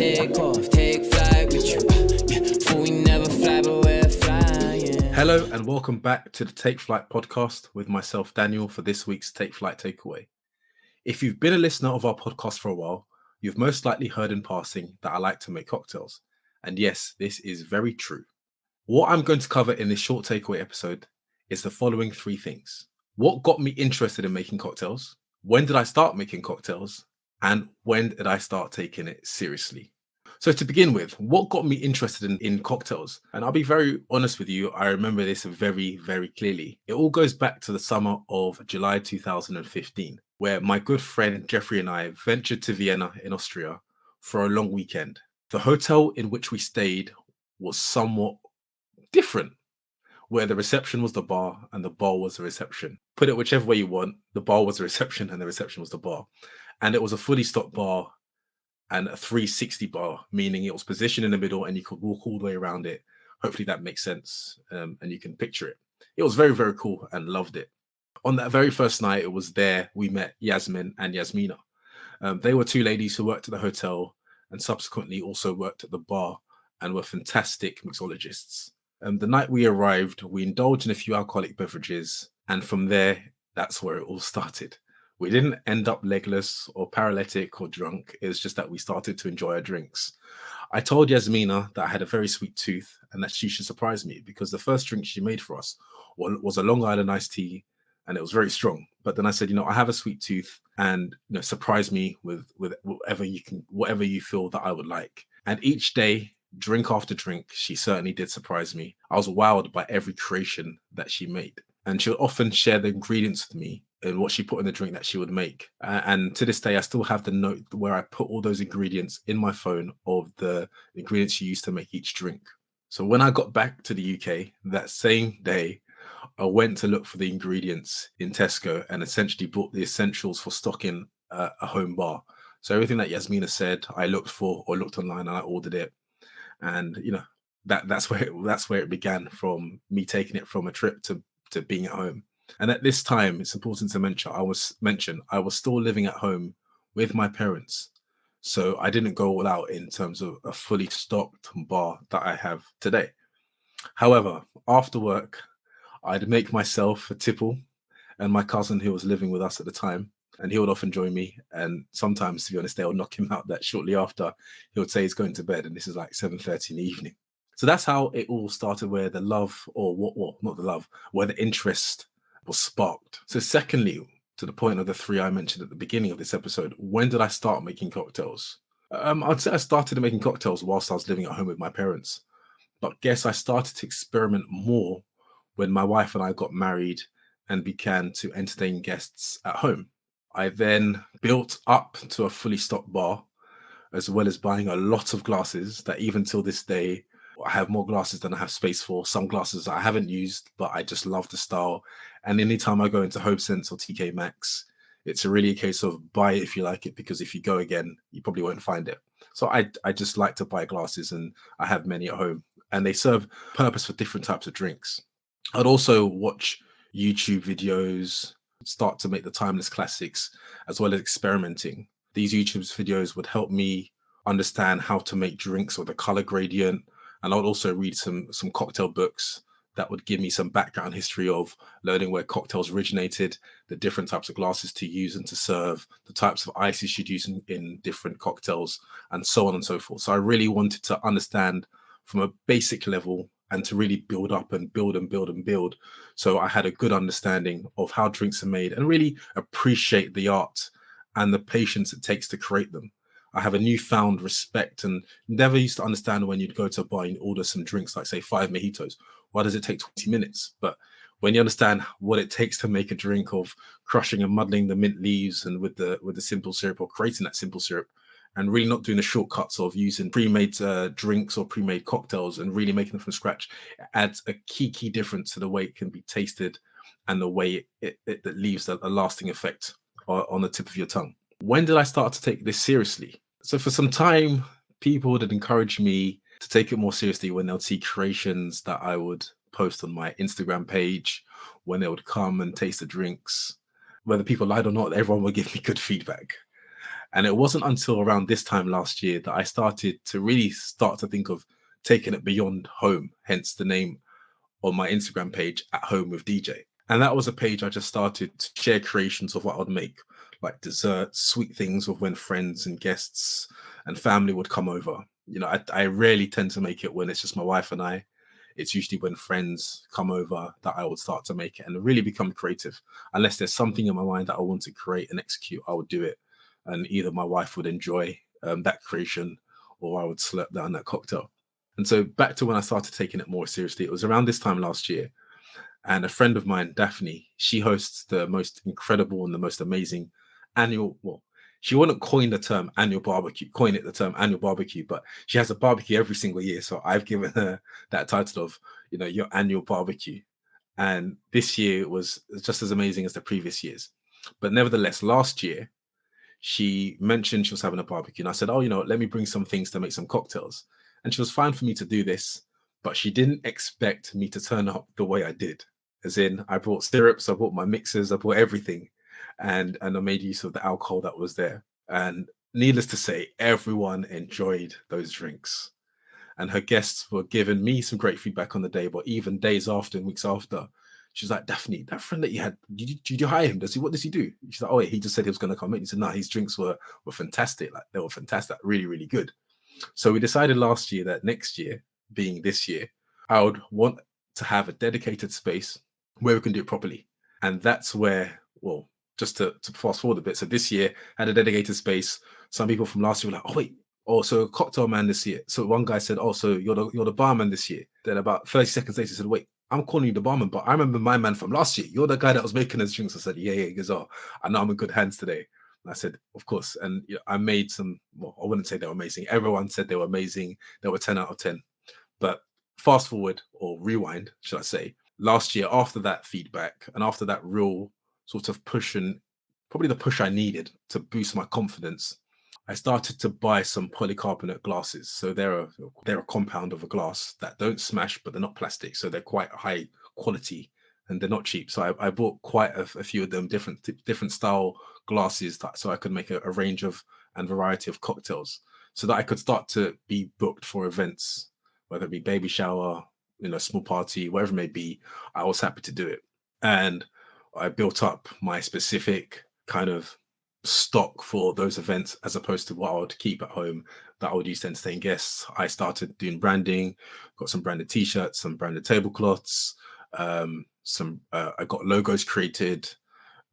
take off, take flight with you. For we never fly, but we're flying. Hello and welcome back to the Take Flight podcast with myself, Daniel, for this week's Take Flight Takeaway. If you've been a listener of our podcast for a while, you've most likely heard in passing that I like to make cocktails. And yes, this is very true. What I'm going to cover in this short takeaway episode is the following three things. What got me interested in making cocktails? When did I start making cocktails? And when did I start taking it seriously? So to begin with, what got me interested in cocktails? And I'll be very honest with you, I remember this very, very clearly. It all goes back to the summer of July 2015, where my good friend Jeffrey and I ventured to Vienna in Austria for a long weekend. The hotel in which we stayed was somewhat different, where the reception was the bar and the bar was the reception. Put it whichever way you want, the bar was the reception and the reception was the bar. And it was a fully stocked bar and a 360 bar, meaning it was positioned in the middle and you could walk all the way around it. Hopefully that makes sense and you can picture it. It was very, very cool and loved it. On that very first night, it was there we met Yasmin and Yasmina. They were two ladies who worked at the hotel and subsequently also worked at the bar and were fantastic mixologists. The night we arrived, we indulged in a few alcoholic beverages, and from there, that's where it all started. We didn't end up legless or paralytic or drunk. It was just that we started to enjoy our drinks. I told Yasmina that I had a very sweet tooth and that she should surprise me because the first drink she made for us was a Long Island iced tea, and it was very strong. But then I said, I have a sweet tooth, and surprise me with whatever you feel that I would like. And each day, drink after drink, she certainly did surprise me. I was wowed by every creation that she made. And she would often share the ingredients with me and what she put in the drink that she would make. And to this day, I still have the note where I put all those ingredients in my phone of the ingredients she used to make each drink. So when I got back to the UK that same day, I went to look for the ingredients in Tesco and essentially bought the essentials for stocking a home bar. So everything that Yasmina said, I looked for or looked online and I ordered it. And that's where it began, from me taking it from a trip to being at home. And at this time, it's important to mention I was still living at home with my parents, so I didn't go all out in terms of a fully stocked bar that I have today. However, after work, I'd make myself a tipple, and my cousin who was living with us at the time, and he would often join me. And sometimes, to be honest, they'll knock him out that shortly after he would say he's going to bed, and this is like 7:30 in the evening. So that's how it all started, where the love, where the interest was sparked. So secondly, to the point of the three I mentioned at the beginning of this episode, when did I start making cocktails? I'd say I started making cocktails whilst I was living at home with my parents. But guess I started to experiment more when my wife and I got married and began to entertain guests at home. I then built up to a fully stocked bar, as well as buying a lot of glasses that even till this day, I have more glasses than I have space for. Some glasses I haven't used, but I just love the style. And anytime I go into HomeSense or TK Maxx, it's really a case of buy it if you like it, because if you go again, you probably won't find it. So I just like to buy glasses, and I have many at home, and they serve purpose for different types of drinks. I'd also watch YouTube videos, start to make the timeless classics, as well as experimenting. These YouTube videos would help me understand how to make drinks with a color gradient. And I would also read some cocktail books that would give me some background history of learning where cocktails originated, the different types of glasses to use and to serve, the types of ices you'd use in different cocktails, and so on and so forth. So I really wanted to understand from a basic level and to really build up and build and build and build. So I had a good understanding of how drinks are made and really appreciate the art and the patience it takes to create them. I have a newfound respect, and never used to understand when you'd go to a bar and order some drinks, like say 5 mojitos. Why does it take 20 minutes? But when you understand what it takes to make a drink of crushing and muddling the mint leaves and with the simple syrup, or creating that simple syrup, and really not doing the shortcuts of using pre-made drinks or pre-made cocktails and really making them from scratch, it adds a key difference to the way it can be tasted and the way it leaves a lasting effect on the tip of your tongue. When did I start to take this seriously? So for some time, people would encourage me to take it more seriously when they'll see creations that I would post on my Instagram page, when they would come and taste the drinks. Whether people lied or not, everyone would give me good feedback. And it wasn't until around this time last year that I started to think of taking it beyond home, hence the name on my Instagram page, At Home with DJ. And that was a page I just started to share creations of what I'd make, like desserts, sweet things of when friends and guests and family would come over. I rarely tend to make it when it's just my wife and I. It's usually when friends come over that I would start to make it and really become creative. Unless there's something in my mind that I want to create and execute, I would do it. And either my wife would enjoy that creation or I would slurp down that cocktail. And so back to when I started taking it more seriously, it was around this time last year. And a friend of mine, Daphne, she hosts the most incredible and the most amazing annual, well, she wouldn't coin the term annual barbecue, but she has a barbecue every single year. So I've given her that title of, your annual barbecue. And this year was just as amazing as the previous years. But nevertheless, last year, she mentioned she was having a barbecue. And I said, let me bring some things to make some cocktails. And she was fine for me to do this, but she didn't expect me to turn up the way I did. As in, I brought syrups, I brought my mixers, I brought everything. And I made use of the alcohol that was there. And needless to say, everyone enjoyed those drinks. And her guests were giving me some great feedback on the day, but even days after and weeks after, she's like, Daphne, that friend that you had, did you hire him? What does he do? She's like, oh, wait, he just said he was going to come in. He said, no, his drinks were fantastic. Like, they were fantastic, really, really good. So we decided last year that next year, being this year, I would want to have a dedicated space where we can do it properly. And that's where, well, just to fast forward a bit. So this year had a dedicated space. Some people from last year were like, oh, wait, so cocktail man this year. So one guy said, oh, so you're the barman this year. Then about 30 seconds later, he said, wait, I'm calling you the barman, but I remember my man from last year. You're the guy that was making his drinks. I said, yeah. He goes, oh, I know I'm in good hands today. And I said, of course. And I made some, well, I wouldn't say they were amazing. Everyone said they were amazing. They were 10 out of 10. But fast forward or rewind, should I say, last year, after that feedback and after that real sort of push, and probably the push I needed to boost my confidence, I started to buy some polycarbonate glasses. So they're a compound of a glass that don't smash, but they're not plastic. So they're quite high quality and they're not cheap. So I bought quite a few of them, different style glasses, so I could make a range of and variety of cocktails so that I could start to be booked for events, whether it be baby shower, small party, whatever it may be. I was happy to do it. And I built up my specific kind of stock for those events as opposed to what I would keep at home that I would use to entertain guests. I started doing branding, got some branded t-shirts, some branded tablecloths, I got logos created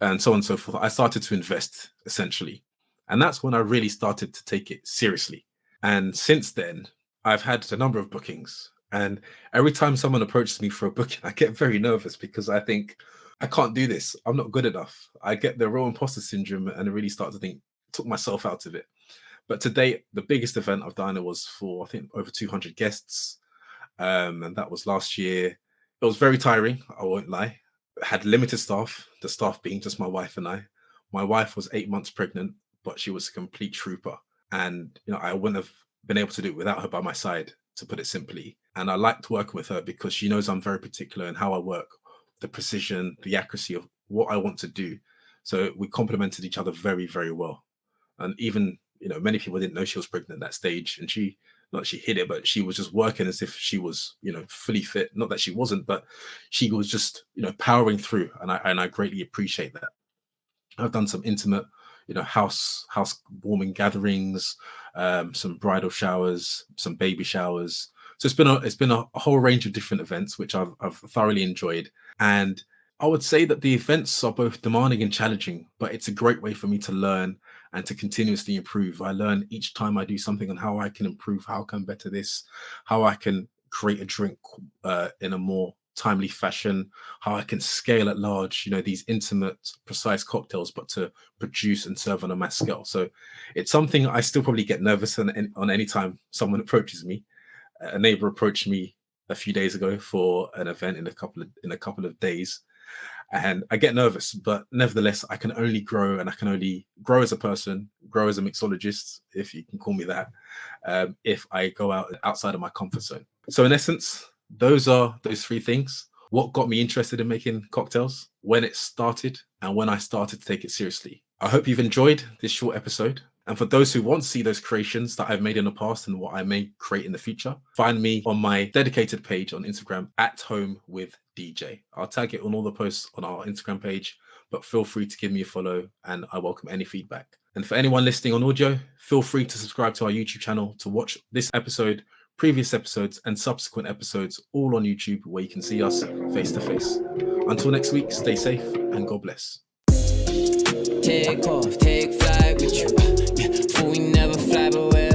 and so on and so forth. I started to invest essentially. And that's when I really started to take it seriously. And since then, I've had a number of bookings. And every time someone approaches me for a booking, I get very nervous because I think, I can't do this. I'm not good enough. I get the real imposter syndrome and I really start to think, took myself out of it. But to date, the biggest event I've done, it was for, I think, over 200 guests. And that was last year. It was very tiring, I won't lie. I had limited staff, the staff being just my wife and I. My wife was 8 months pregnant, but she was a complete trooper. And, I wouldn't have been able to do it without her by my side, to put it simply. And I liked working with her because she knows I'm very particular in how I work, the precision, the accuracy of what I want to do. So we complemented each other very, very well. And even, many people didn't know she was pregnant at that stage. And she hid it, but she was just working as if she was, fully fit. Not that she wasn't, but she was just, powering through. And I greatly appreciate that. I've done some intimate, house warming gatherings, some bridal showers, some baby showers. So it's been a whole range of different events, which I've thoroughly enjoyed. And I would say that the events are both demanding and challenging, but it's a great way for me to learn and to continuously improve. I learn each time I do something on how I can improve, how I can better this, how I can create a drink in a more timely fashion, how I can scale at large, these intimate, precise cocktails, but to produce and serve on a mass scale. So it's something I still probably get nervous on any time someone approaches me. A neighbor approached me a few days ago for an event in a couple of days, and I get nervous, but nevertheless, I can only grow, and I can only grow as a person, grow as a mixologist, if you can call me that, if I go outside of my comfort zone. So in essence, those three things: what got me interested in making cocktails, when it started, and when I started to take it seriously. I hope you've enjoyed this short episode, And for those who want to see those creations that I've made in the past and what I may create in the future, find me on my dedicated page on Instagram at Home with DJ. I'll tag it on all the posts on our Instagram page, but feel free to give me a follow and I welcome any feedback. And for anyone listening on audio, feel free to subscribe to our YouTube channel to watch this episode, previous episodes, and subsequent episodes all on YouTube where you can see us face to face. Until next week, stay safe and God bless. Take off, take flight with you. Yeah, for we never fly, but we're